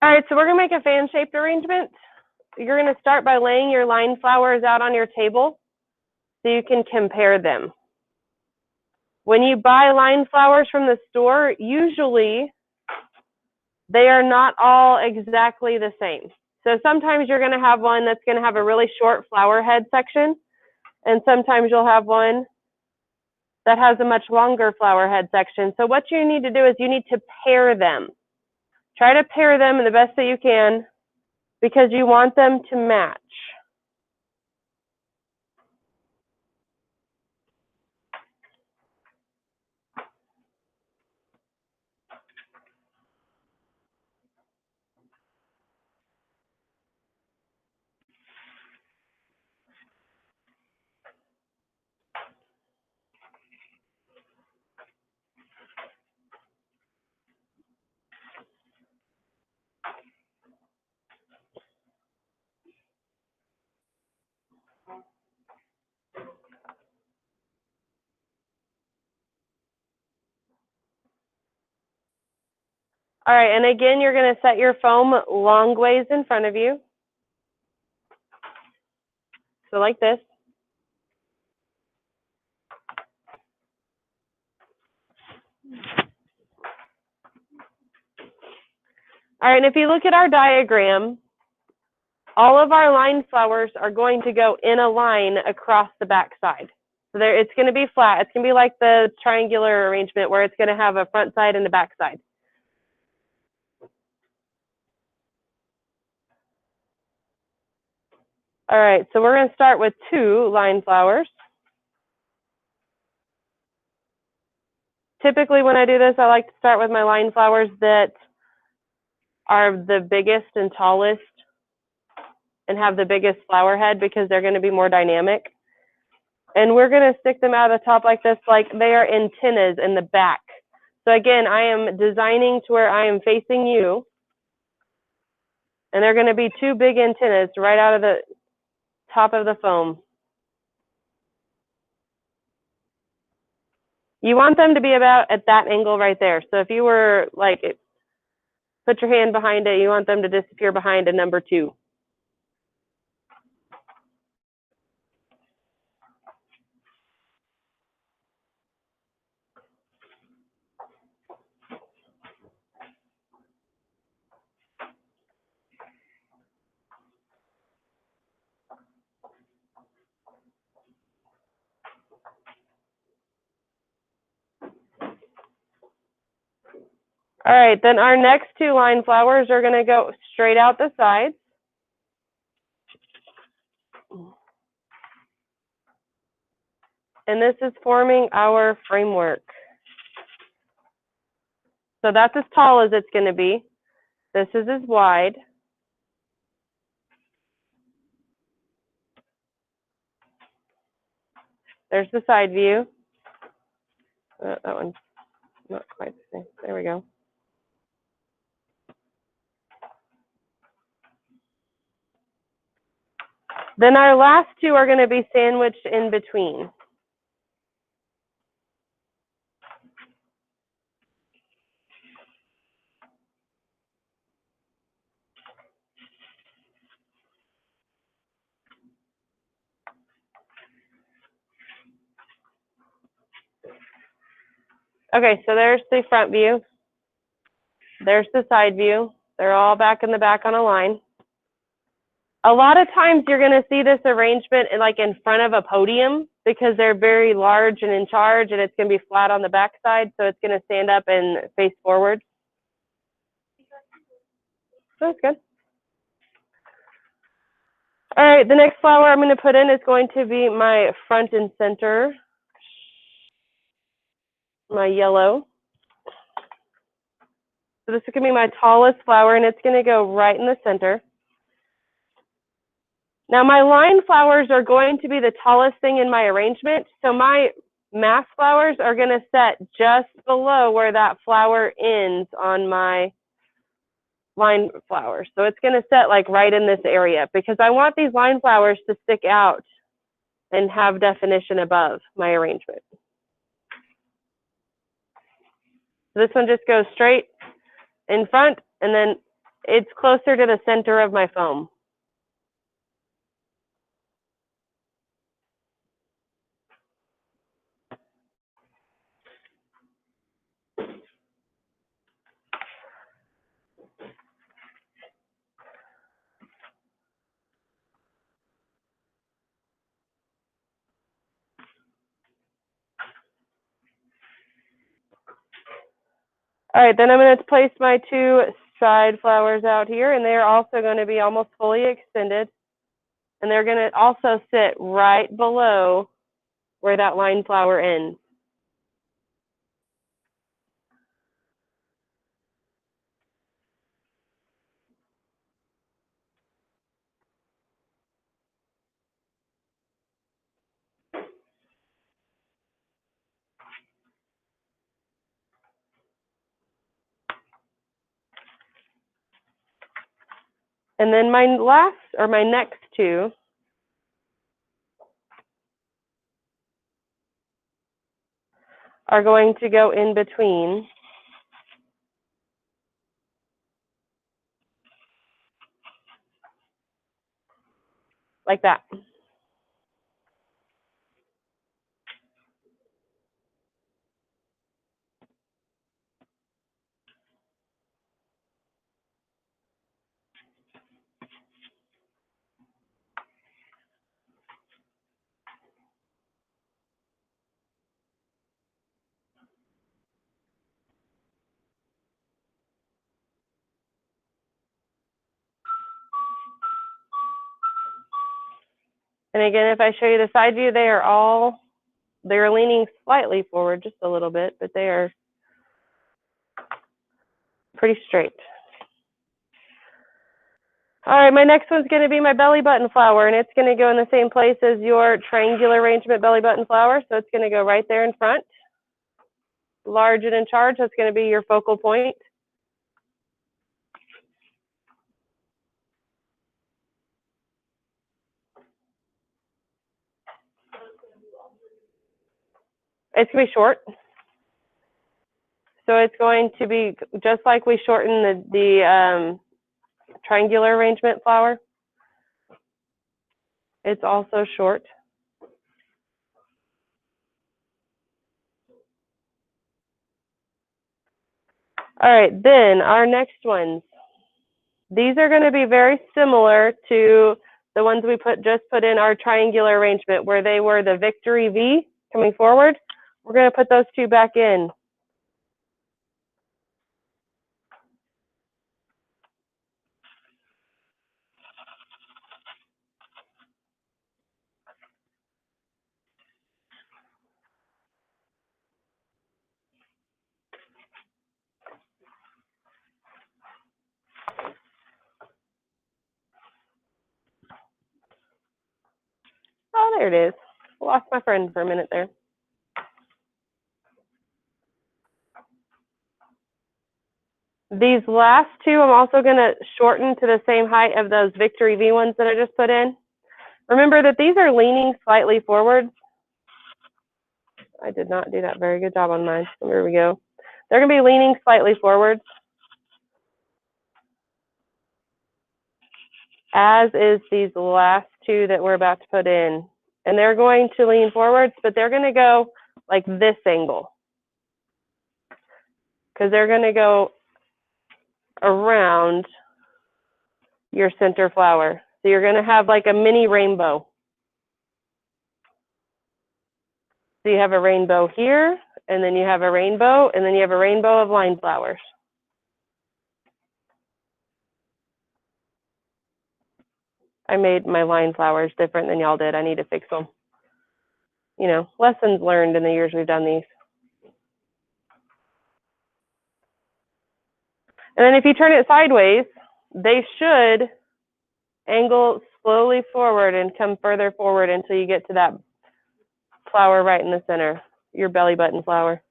All right, so we're gonna make a fan-shaped arrangement. You're gonna start by laying your line flowers out on your table so you can compare them. When you buy line flowers from the store, usually they are not all exactly the same. So sometimes you're gonna have one that's gonna have a really short flower head section, and sometimes you'll have one that has a much longer flower head section. So what you need to do is you need to pair them. Try to pair them the best that you can because you want them to match. All right, and again, you're going to set your foam long ways in front of you. So like this. All right, and if you look at our diagram, all of our line flowers are going to go in a line across the back side. So there, it's going to be flat. It's going to be like the triangular arrangement where it's going to have a front side and a back side. All right, so we're going to start with 2 line flowers. Typically when I do this, I like to start with my line flowers that are the biggest and tallest and have the biggest flower head because they're going to be more dynamic. And we're going to stick them out of the top like this, like they are antennas in the back. So again, I am designing to where I am facing you. And they're going to be 2 big antennas right out of the top of the foam. You want them to be about at that angle right there. So if you were like, put your hand behind it, you want them to disappear behind a number 2. All right, then our next 2 line flowers are going to go straight out the sides. And this is forming our framework. So that's as tall as it's going to be. This is as wide. There's the side view. That one's not quite the same. There we go. Then our last 2 are going to be sandwiched in between. Okay, so there's the front view. There's the side view. They're all back in the back on a line. A lot of times you're going to see this arrangement like in front of a podium because they're very large and in charge, and it's going to be flat on the back side, so it's going to stand up and face forward. That's good. All right, the next flower I'm going to put in is going to be my front and center, my yellow. So this is going to be my tallest flower, and it's going to go right in the center. Now my line flowers are going to be the tallest thing in my arrangement, so my mass flowers are going to set just below where that flower ends on my line flowers. So it's going to set like right in this area because I want these line flowers to stick out and have definition above my arrangement. So this one just goes straight in front and then It's closer to the center of my foam. All right, then I'm going to place my two side flowers out here, and they're also going to be almost fully extended. And they're going to also sit right below where that line flower ends. And then my next two are going to go in between, like that. And again, if I show you the side view, they're leaning slightly forward just a little bit, but they are pretty straight. All right, my next one's going to be my belly button flower, and it's going to go in the same place as your triangular arrangement belly button flower. So it's going to go right there in front. Large and in charge, that's going to be your focal point. It's going to be short. So it's going to be just like we shorten the triangular arrangement flower. It's also short. All right, then our next ones. These are going to be very similar to the ones we just put in our triangular arrangement where they were the victory V coming forward. We're going to put those two back in. Oh, there it is. Lost my friend for a minute there. These last two, I'm also going to shorten to the same height of those victory V ones that I just put in. Remember that these are leaning slightly forward. I did not do that very good job on mine. So here we go. They're going to be leaning slightly forward, as is these last two that we're about to put in. And they're going to lean forwards, but they're going to go like this angle, because they're going to go around your center flower. So you're going to have like a mini rainbow. So you have a rainbow here, and then you have a rainbow, and then you have a rainbow of line flowers. I made my line flowers different than y'all did. I need to fix them. You know, lessons learned in the years we've done these. And then if you turn it sideways, they should angle slowly forward and come further forward until you get to that flower right in the center, your belly button flower.